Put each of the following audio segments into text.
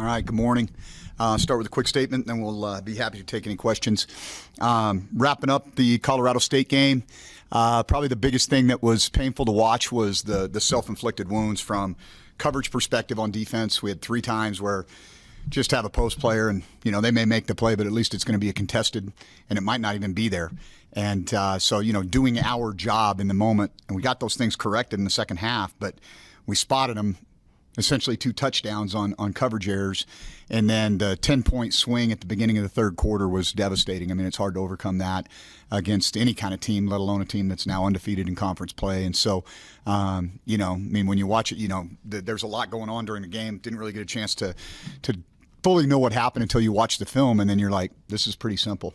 All right, good morning. Start with a quick statement, then we'll be happy to take any questions. Wrapping up the Colorado State game, probably the biggest thing that was painful to watch was the self-inflicted wounds from coverage perspective on defense. We had 3 times where just have a post player and, they may make the play, but at least it's going to be a contested and it might not even be there. And so, doing our job in the moment, and we got those things corrected in the second half, but we spotted them. Essentially 2 touchdowns on coverage errors. And then the 10-point swing at the beginning of the third quarter was devastating. I mean, it's hard to overcome that against any kind of team, let alone a team that's now undefeated in conference play. And so, when you watch it, there's a lot going on during the game. Didn't really get a chance to fully know what happened until you watch the film. And then you're like, this is pretty simple.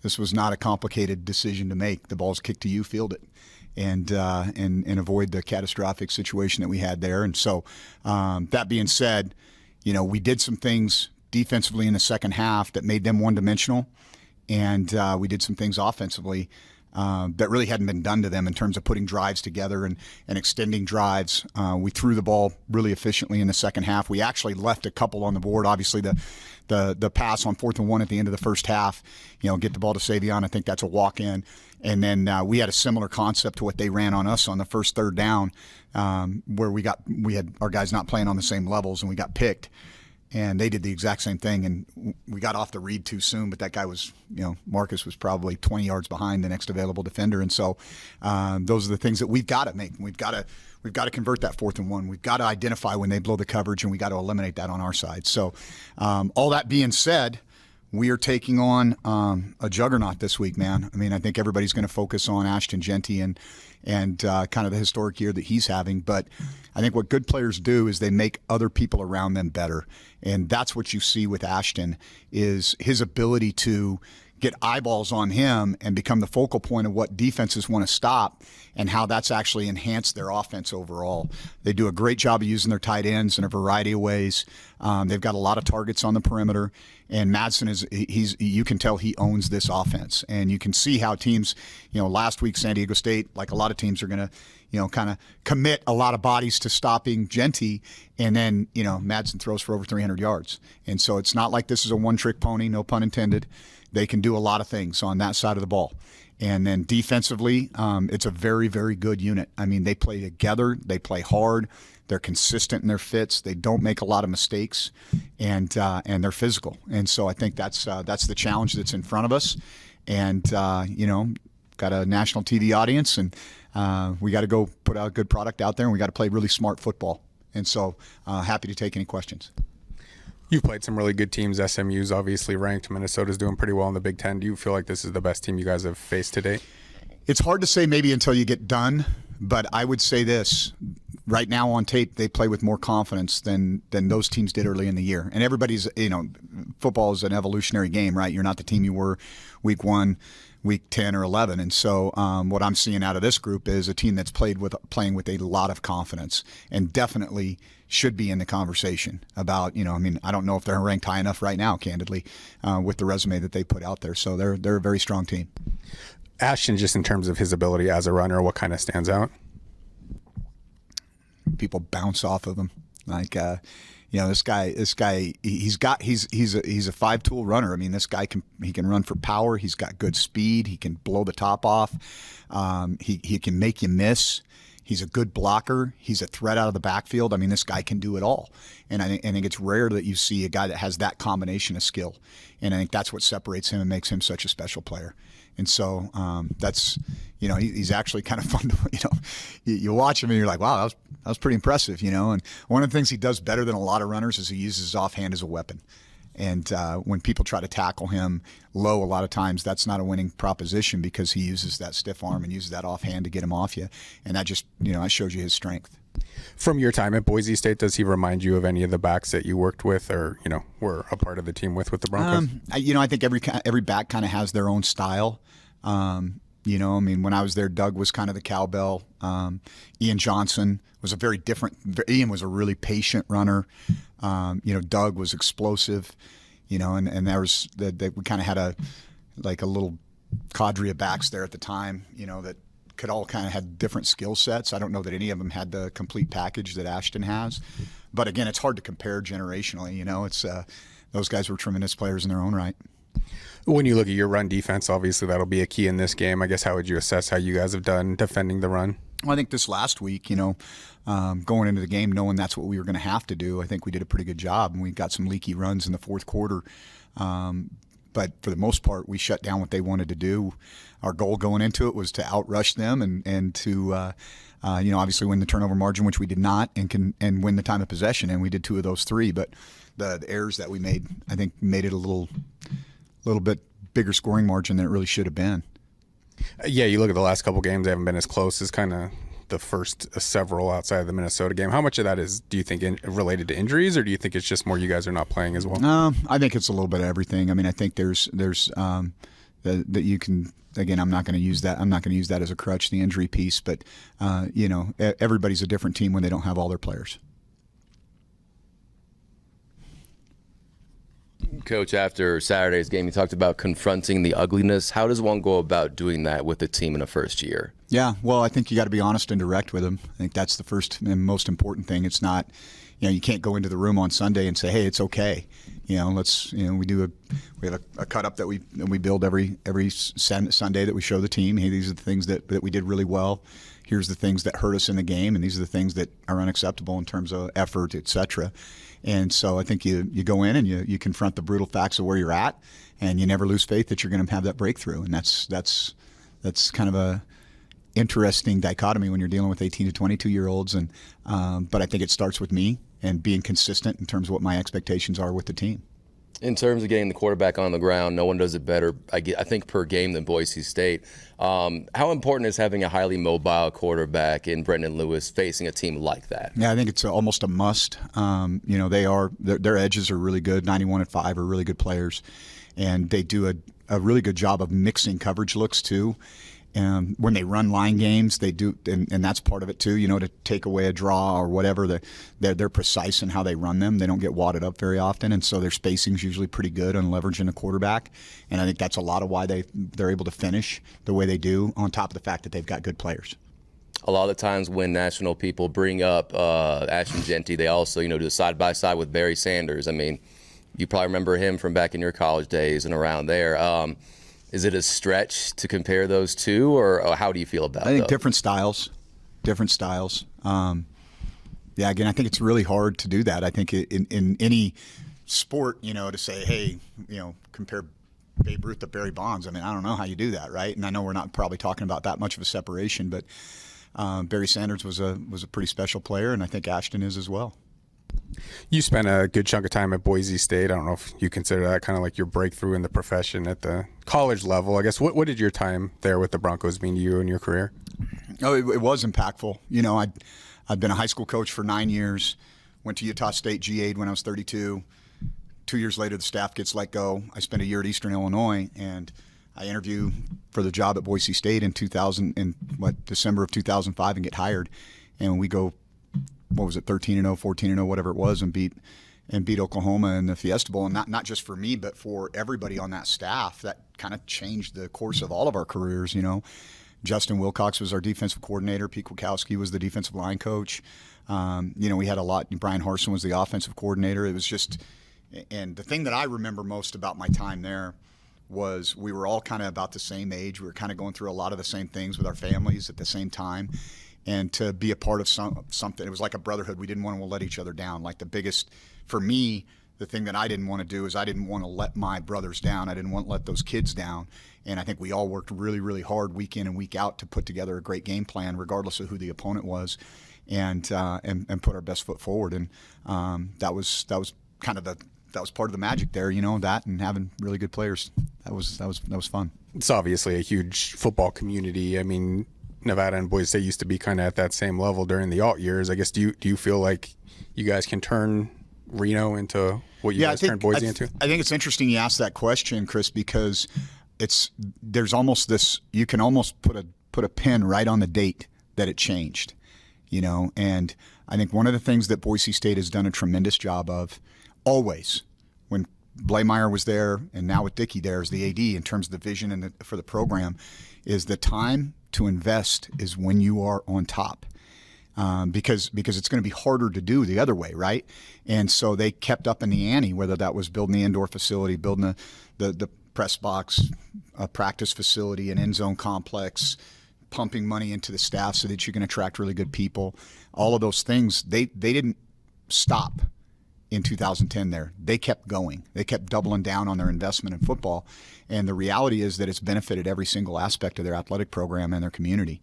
This was not a complicated decision to make. The ball's kicked to you, field it. And avoid the catastrophic situation that we had there. And so that being said, we did some things defensively in the second half that made them one-dimensional, and we did some things offensively that really hadn't been done to them in terms of putting drives together and extending drives. We threw the ball really efficiently in the second half. We actually left a couple on the board. Obviously, the pass on 4th and 1 at the end of the first half, get the ball to Savion. I think that's a walk-in. And then we had a similar concept to what they ran on us on the first 3rd down, where we had our guys not playing on the same levels, and we got picked. And they did the exact same thing, and we got off the read too soon. But that guy was, Marcus was probably 20 yards behind the next available defender. And so those are the things that we've got to make. We've got to convert that 4th and 1. We've got to identify when they blow the coverage, and we got to eliminate that on our side. So all that being said, we are taking on a juggernaut this week, man. I mean, I think everybody's going to focus on Ashton Jeanty and kind of the historic year that he's having. But I think what good players do is they make other people around them better. And that's what you see with Ashton, is his ability to get eyeballs on him and become the focal point of what defenses want to stop, and how that's actually enhanced their offense overall. They do a great job of using their tight ends in a variety of ways. They've got a lot of targets on the perimeter, and Madsen you can tell he owns this offense. And you can see how teams, last week San Diego State, like a lot of teams, are going to, kind of commit a lot of bodies to stopping Jeanty, and then, Madsen throws for over 300 yards. And so it's not like this is a one-trick pony, no pun intended. They can do a lot of things on that side of the ball. And then defensively, it's a very, very good unit. I mean, they play together. They play hard. They're consistent in their fits. They don't make a lot of mistakes, and they're physical. And so I think that's the challenge that's in front of us. And, got a national TV audience, and we got to go put out a good product out there, and we got to play really smart football. And so happy to take any questions. You've played some really good teams. SMU's obviously ranked. Minnesota's doing pretty well in the Big Ten. Do you feel like this is the best team you guys have faced to date? It's hard to say maybe until you get done, but I would say this. Right now on tape, they play with more confidence than those teams did early in the year. And everybody's, football is an evolutionary game, right? You're not the team you were week 1, week 10 or 11. And so what I'm seeing out of this group is a team that's playing with a lot of confidence, and definitely should be in the conversation about, I don't know if they're ranked high enough right now, candidly, with the resume that they put out there. So they're a very strong team. Ashton, just in terms of his ability as a runner, what kind of stands out? People bounce off of him. Like, this guy, he's a 5-tool runner. I mean, this guy he can run for power. He's got good speed. He can blow the top off. He can make you miss. He's a good blocker. He's a threat out of the backfield. I mean, this guy can do it all. And I think it's rare that you see a guy that has that combination of skill. And I think that's what separates him and makes him such a special player. And so that's, he's actually kind of fun to, you watch him and you're like, wow, that was pretty impressive, And one of the things he does better than a lot of runners is he uses his offhand as a weapon. And when people try to tackle him low, a lot of times that's not a winning proposition, because he uses that stiff arm and uses that offhand to get him off you. And that just, that shows you his strength. From your time at Boise State, does he remind you of any of the backs that you worked with, or, were a part of the team with the Broncos? I think every back kind of has their own style. When I was there, Doug was kind of the cowbell. Ian Johnson was Ian was a really patient runner. Doug was explosive, and there was we kind of had a little cadre of backs there at the time, that could all kind of have different skill sets. I don't know that any of them had the complete package that Ashton has, But again, it's hard to compare generationally. It's those guys were tremendous players in their own right. When you look at your run defense, obviously that'll be a key in this game. I guess how would you assess how you guys have done defending the run? Well, I think this last week, going into the game knowing that's what we were going to have to do, I think we did a pretty good job, and we got some leaky runs in the fourth quarter. But for the most part, we shut down what they wanted to do. Our goal going into it was to outrush them and to obviously win the turnover margin, which we did not, and win the time of possession, and we did 2 of those 3. But the errors that we made, I think, made it a little bit bigger scoring margin than it really should have been. Yeah, you look at the last couple games; they haven't been as close as kind of the first several outside of the Minnesota game. How much of that is, do you think, related to injuries, or do you think it's just more you guys are not playing as well? I think it's a little bit of everything. I mean, I think there's that you can. Again, I'm not going to use that. I'm not going to use that as a crutch, the injury piece. But everybody's a different team when they don't have all their players. Coach, after Saturday's game, you talked about confronting the ugliness. How does one go about doing that with a team in a first year? Yeah, well, I think you got to be honest and direct with them. I think that's the first and most important thing. It's not, you can't go into the room on Sunday and say, "Hey, it's okay." We have a cut up that we build every Sunday that we show the team. Hey, these are the things that we did really well. Here's the things that hurt us in the game, and these are the things that are unacceptable in terms of effort, etc. And so I think you go in and you confront the brutal facts of where you're at, and you never lose faith that you're going to have that breakthrough. And that's kind of a interesting dichotomy when you're dealing with 18 to 22-year-olds. And but I think it starts with me and being consistent in terms of what my expectations are with the team. In terms of getting the quarterback on the ground, no one does it better, I think, per game than Boise State. How important is having a highly mobile quarterback in Brendan Lewis facing a team like that? Yeah, I think it's almost a must. Their edges are really good. 91-5 are really good players, and they do a really good job of mixing coverage looks too. And when they run line games, they do, and that's part of it too. To take away a draw or whatever, they're precise in how they run them. They don't get wadded up very often, and so their spacing's usually pretty good on leveraging a quarterback. And I think that's a lot of why they're able to finish the way they do. On top of the fact that they've got good players. A lot of the times when national people bring up Ashton Jeanty, they also do side by side with Barry Sanders. I mean, you probably remember him from back in your college days and around there. Is it a stretch to compare those two, or how do you feel about it? I think different styles. Again, I think it's really hard to do that. I think in any sport, to say, hey, compare Babe Ruth to Barry Bonds. I mean, I don't know how you do that, right? And I know we're not probably talking about that much of a separation, but Barry Sanders was a pretty special player, and I think Ashton is as well. You spent a good chunk of time at Boise State. I don't know if you consider that kind of like your breakthrough in the profession at the college level. I guess what did your time there with the Broncos mean to you in your career? Oh, it was impactful. I'd been a high school coach for 9 years, went to Utah State GA'd when I was 32. 2 years later, the staff gets let go. I spent a year at Eastern Illinois, and I interviewed for the job at Boise State in December of 2005 and get hired. And we go, 13-0, 14-0, whatever it was, and beat Oklahoma in the Fiesta Bowl. And not just for me, but for everybody on that staff. That kind of changed the course of all of our careers. Justin Wilcox was our defensive coordinator. Pete Kwiatkowski was the defensive line coach. We had a lot. Brian Harsin was the offensive coordinator. It was just, and the thing that I remember most about my time there was we were all kind of about the same age. We were kind of going through a lot of the same things with our families at the same time. And to be a part of something, it was like a brotherhood. We didn't want to let each other down. Like for me, the thing that I didn't want to do is I didn't want to let my brothers down. I didn't want to let those kids down. And I think we all worked really, really hard week in and week out to put together a great game plan, regardless of who the opponent was, and put our best foot forward. And that was kind of that was part of the magic there, that and having really good players. That was fun. It's obviously a huge football community. I mean, Nevada and Boise State used to be kind of at that same level during the alt years. I guess, do you feel like you guys can turn Reno into what you guys turned Boise into? I think it's interesting you asked that question, Chris, because there's almost this, you can almost put a pin right on the date that it changed, and I think one of the things that Boise State has done a tremendous job of always, when Blameyer was there and now with Dickey there as the AD, in terms of the vision for the program, is the time to invest is when you are on top. because it's going to be harder to do the other way, right? And so they kept up in the ante, whether that was building the indoor facility, building the press box, a practice facility, an end zone complex, pumping money into the staff so that you can attract really good people. All of those things, they didn't stop in 2010 there. They kept going. They kept doubling down on their investment in football. And the reality is that it's benefited every single aspect of their athletic program and their community,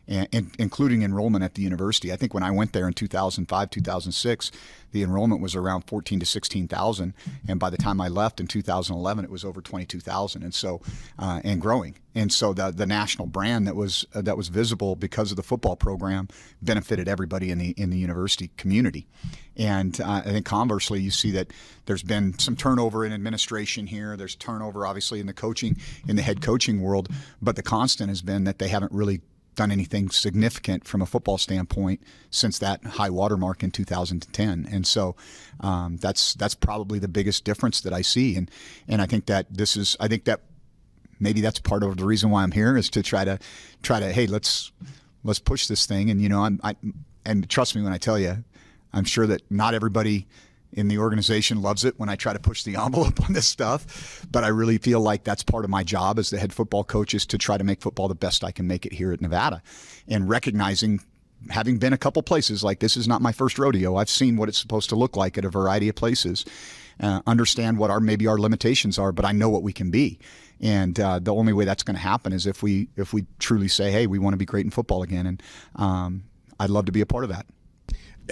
and including enrollment at the university. I think when I went there in 2005, 2006, the enrollment was around 14 to 16,000, and by the time I left in 2011, it was over 22,000, and so and growing. And so the national brand that was visible because of the football program benefited everybody in the university community. And I think conversely, you see that there's been some turnover in administration here. There's turnover, obviously, in the head coaching world, but the constant has been that they haven't really done anything significant from a football standpoint since that high watermark in 2010. And so that's probably the biggest difference that I see. And I think that maybe that's part of the reason why I'm here, is to try to hey, let's push this thing. And and trust me when I tell you, I'm sure that not everybody in the organization loves it when I try to push the envelope on this stuff, but I really feel like that's part of my job as the head football coach, is to try to make football the best I can make it here at Nevada. And recognizing, having been a couple places, like this is not my first rodeo. I've seen what it's supposed to look like at a variety of places, understand what maybe our limitations are, but I know what we can be. And the only way that's going to happen is if we truly say, hey, we want to be great in football again. And I'd love to be a part of that.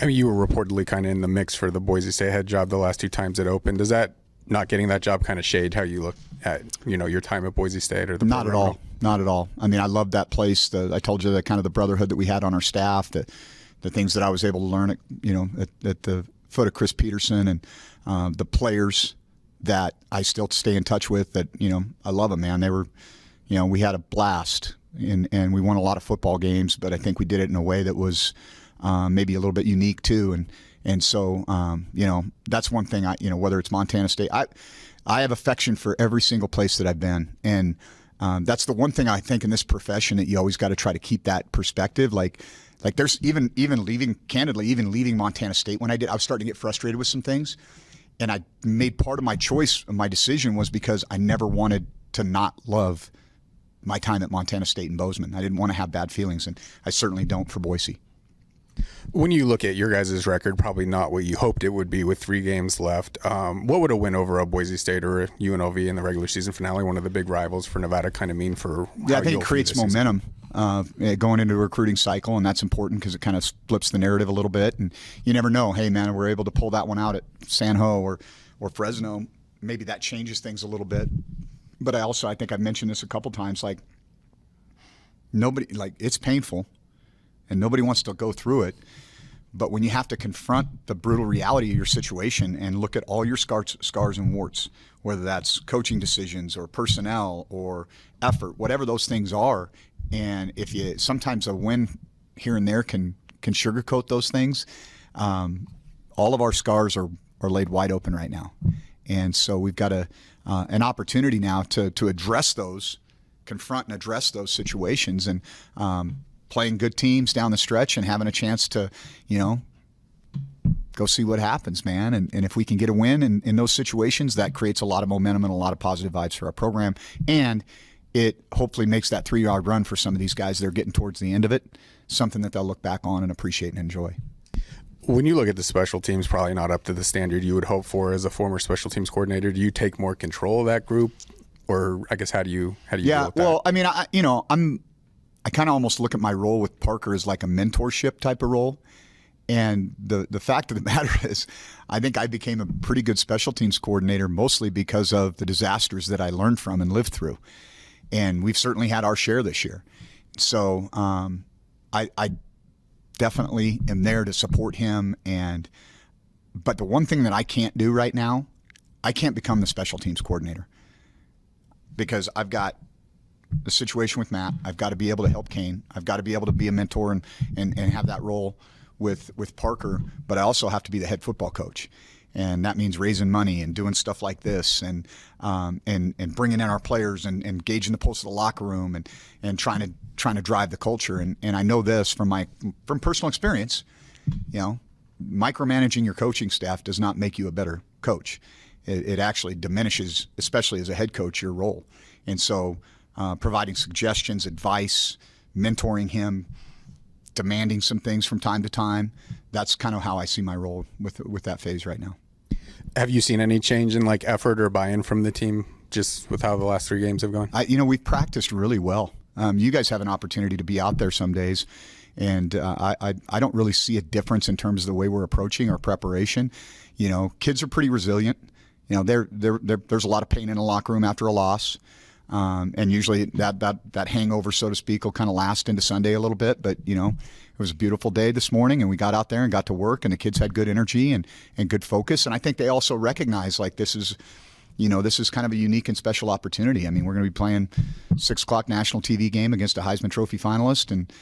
I mean, you were reportedly kind of in the mix for the Boise State head job the last two times it opened. Does that, not getting that job, kind of shade how you look at, your time at Boise State or the Not program? at all. Not at all. I mean, I loved that place. I told you that kind of the brotherhood that we had on our staff, the things that I was able to learn at the foot of Chris Peterson, and the players that I still stay in touch with, that, I love them, man. They were, we had a blast, and we won a lot of football games, but I think we did it in a way that was maybe a little bit unique too. And so, that's one thing whether it's Montana State, I have affection for every single place that I've been. And that's the one thing I think in this profession, that you always got to try to keep that perspective. Like there's even leaving Montana State, when I was starting to get frustrated with some things. And I made part of my choice, my decision was because I never wanted to not love my time at Montana State and Bozeman. I didn't want to have bad feelings, and I certainly don't for Boise. When you look at your guys' record, probably not what you hoped it would be with 3 games left. What would a win over a Boise State or a UNLV in the regular season finale, one of the big rivals for Nevada, kind of mean for I think it creates momentum going into a recruiting cycle, and that's important because it kind of flips the narrative a little bit. And you never know, hey, man, we're able to pull that one out at San Ho or Fresno. Maybe that changes things a little bit. But I think I've mentioned this a couple times, it's painful. And nobody wants to go through it. But when you have to confront the brutal reality of your situation and look at all your scars and warts, whether that's coaching decisions or personnel or effort, whatever those things are, and sometimes a win here and there can sugarcoat those things, all of our scars are laid wide open right now. And so we've got an opportunity now to address those, confront and address those situations, and playing good teams down the stretch and having a chance to, go see what happens, man. And if we can get a win in those situations, that creates a lot of momentum and a lot of positive vibes for our program. And it hopefully makes that 3-yard run for some of these guys that are getting towards the end of it something that they'll look back on and appreciate and enjoy. When you look at the special teams, probably not up to the standard you would hope for as a former special teams coordinator. Do you take more control of that group? Or I guess how do you deal with that? Well, I mean, I kind of almost look at my role with Parker as like a mentorship type of role. And the fact of the matter is, I think I became a pretty good special teams coordinator mostly because of the disasters that I learned from and lived through. And we've certainly had our share this year. So I definitely am there to support him. But the one thing that I can't do right now, I can't become the special teams coordinator because I've got the situation with Matt. I've got to be able to help Kane. I've got to be able to be a mentor and have that role with Parker, but I also have to be the head football coach. and that means raising money and doing stuff like this, and bringing in our players and engaging the pulse of the locker room and trying to drive the culture. And I know this from personal experience. Micromanaging your coaching staff does not make you a better coach. It actually diminishes, especially as a head coach, your role. And so providing suggestions, advice, mentoring him, demanding some things from time to time, that's kind of how I see my role with that phase right now. Have you seen any change in effort or buy-in from the team just with how the last 3 games have gone? We've practiced really well. You guys have an opportunity to be out there some days, and I don't really see a difference in terms of the way we're approaching our preparation. Kids are pretty resilient. There's a lot of pain in the locker room after a loss. And usually that hangover, so to speak, will kind of last into Sunday a little bit. But, it was a beautiful day this morning, and we got out there and got to work, and the kids had good energy and good focus. And I think they also recognize this is kind of a unique and special opportunity. I mean, we're going to be playing 6 o'clock national TV game against a Heisman Trophy finalist, and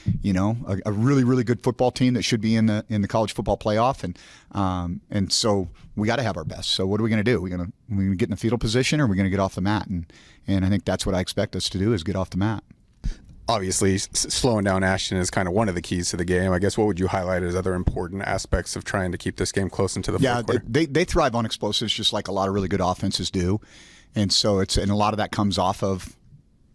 a really, really good football team that should be in the college football playoff, and so we got to have our best. So what are we going to do? We're going to get in a fetal position, or are we going to get off the mat? And I think that's what I expect us to do, is get off the mat. Obviously, slowing down Ashton is kind of one of the keys to the game. I guess what would you highlight as other important aspects of trying to keep this game close into the fourth quarter? They thrive on explosives just like a lot of really good offenses do. And so and a lot of that comes off of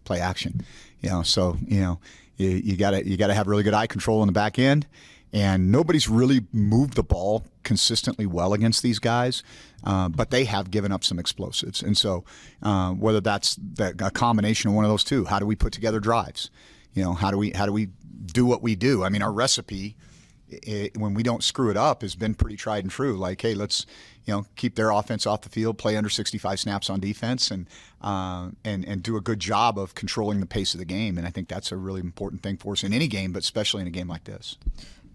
play action. You got to have really good eye control in the back end. And nobody's really moved the ball consistently well against these guys, but they have given up some explosives. And so whether that's a combination of one of those two, how do we put together drives? How do we do what we do? I mean, our recipe, when we don't screw it up, has been pretty tried and true. Like, hey, let's keep their offense off the field, play under 65 snaps on defense, and do a good job of controlling the pace of the game. And I think that's a really important thing for us in any game, but especially in a game like this.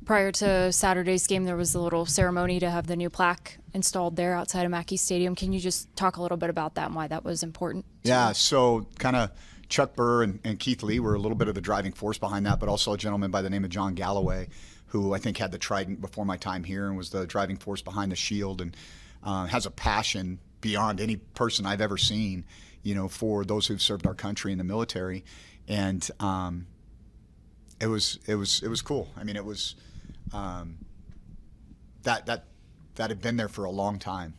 Prior to Saturday's game, there was a little ceremony to have the new plaque installed there outside of Mackey Stadium. Can you just talk a little bit about that and why that was important? Yeah, so kind of Chuck Burr and Keith Lee were a little bit of the driving force behind that, but also a gentleman by the name of John Galloway, who I think had the trident before my time here and was the driving force behind the shield, and has a passion beyond any person I've ever seen, for those who've served our country in the military. And it was cool. I mean, it was that had been there for a long time,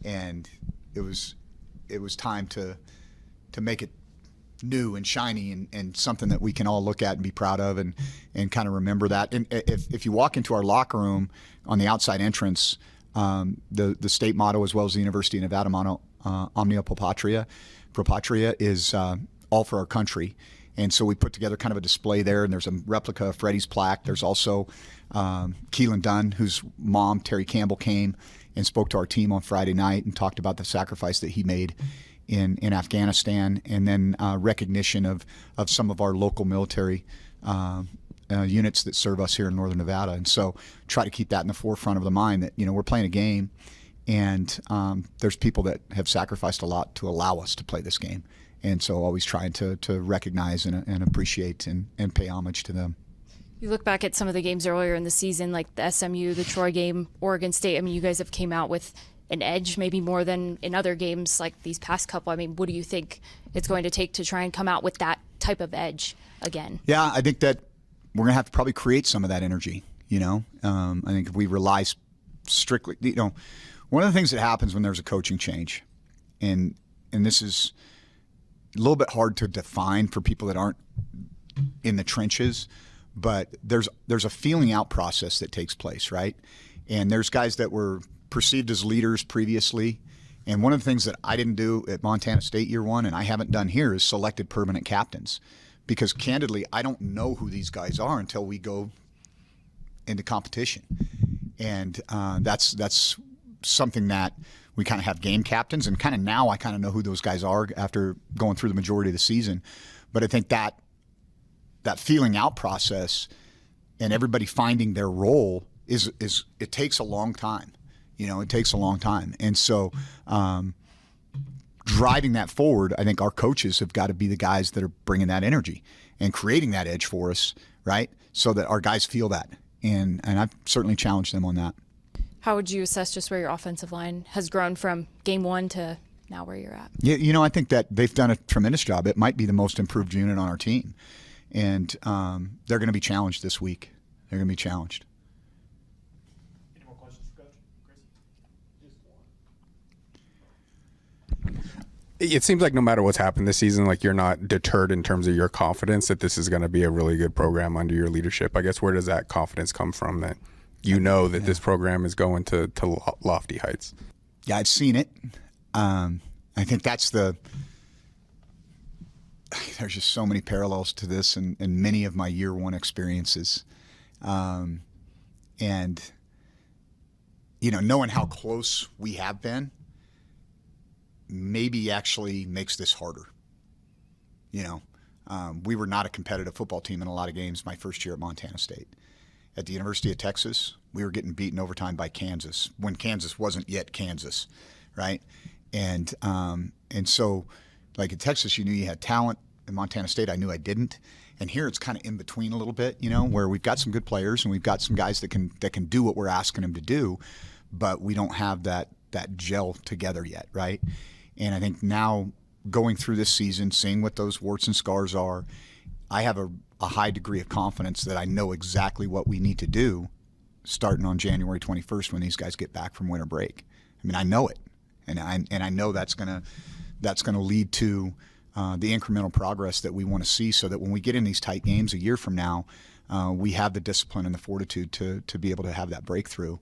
and it was time to make it new and shiny and something that we can all look at and be proud of and kind of remember that. And if you walk into our locker room on the outside entrance, the state motto, as well as the University of Nevada motto, Omnia Pro Patria is all for our country. And so we put together kind of a display there, and there's a replica of Freddie's plaque. There's also Keelan Dunn, whose mom, Terry Campbell, came and spoke to our team on Friday night and talked about the sacrifice that he made in Afghanistan, and then recognition of some of our local military units that serve us here in Northern Nevada. And so try to keep that in the forefront of the mind that, we're playing a game, and there's people that have sacrificed a lot to allow us to play this game. And so always trying to recognize and appreciate and pay homage to them. You look back at some of the games earlier in the season, like the SMU, the Troy game, Oregon State. I mean, you guys have came out with an edge, maybe more than in other games like these past couple. I mean, what do you think it's going to take to try and come out with that type of edge again? Yeah, I think that we're going to have to probably create some of that energy, I think if we rely strictly, one of the things that happens when there's a coaching change, and this is a little bit hard to define for people that aren't in the trenches, but there's a feeling out process that takes place, right? And there's guys that were perceived as leaders previously, and one of the things that I didn't do at Montana State year one, and I haven't done here, is selected permanent captains, because candidly, I don't know who these guys are until we go into competition, and that's something that we kind of have game captains, and kind of now I kind of know who those guys are after going through the majority of the season. But I think that feeling out process and everybody finding their role is it takes a long time. It takes a long time. And so driving that forward, I think our coaches have got to be the guys that are bringing that energy and creating that edge for us, right? So that our guys feel that. And I've certainly challenged them on that. How would you assess just where your offensive line has grown from game one to now where you're at? Yeah, I think that they've done a tremendous job. It might be the most improved unit on our team. And they're going to be challenged this week. They're going to be challenged. Any more questions for Coach? Chris? Just one. It seems like no matter what's happened this season, like you're not deterred in terms of your confidence that this is going to be a really good program under your leadership. I guess where does that confidence come from that you know that this program is going to lofty heights? Yeah, I've seen it. I think that's there's just so many parallels to this in many of my year one experiences. And, knowing how close we have been maybe actually makes this harder. We were not a competitive football team in a lot of games my first year at Montana State. At the University of Texas, we were getting beaten overtime by Kansas when Kansas wasn't yet Kansas, right? And so, like at Texas, you knew you had talent. In Montana State, I knew I didn't. And here it's kind of in between a little bit, where we've got some good players and we've got some guys that can do what we're asking them to do, but we don't have that gel together yet, right? And I think now going through this season, seeing what those warts and scars are, I have a high degree of confidence that I know exactly what we need to do starting on January 21st when these guys get back from winter break. I mean, I know it, and I know that's gonna lead to the incremental progress that we want to see, so that when we get in these tight games a year from now, we have the discipline and the fortitude to be able to have that breakthrough.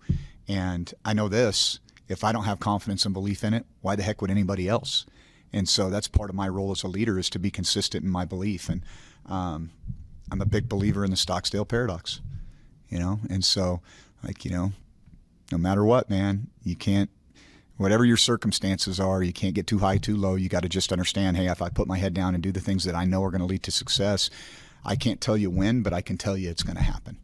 And I know this: if I don't have confidence and belief in it, why the heck would anybody else? And so that's part of my role as a leader, is to be consistent in my belief. And I'm a big believer in the Stocksdale paradox, and so, no matter what, man, you can't, whatever your circumstances are, you can't get too high, too low. You got to just understand, hey, if I put my head down and do the things that I know are going to lead to success, I can't tell you when, but I can tell you it's going to happen.